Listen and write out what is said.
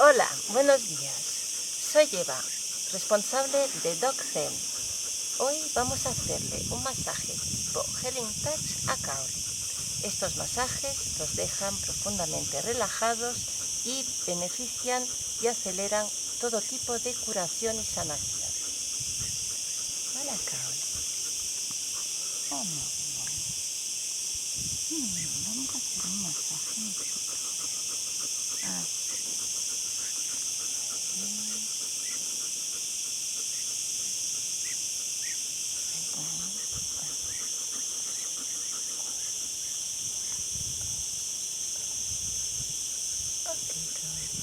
Hola, buenos días. Soy Eva, responsable de DocZen. Hoy vamos a hacerle un masaje tipo Healing Touch a Kaori. Estos masajes los dejan profundamente relajados y benefician y aceleran todo tipo de curación y sanación. Hola, Kaori. Oh, muy bien. Vamos a hacer un masaje muy suave. Así. Bien. Muy bueno. Ok, Kaori.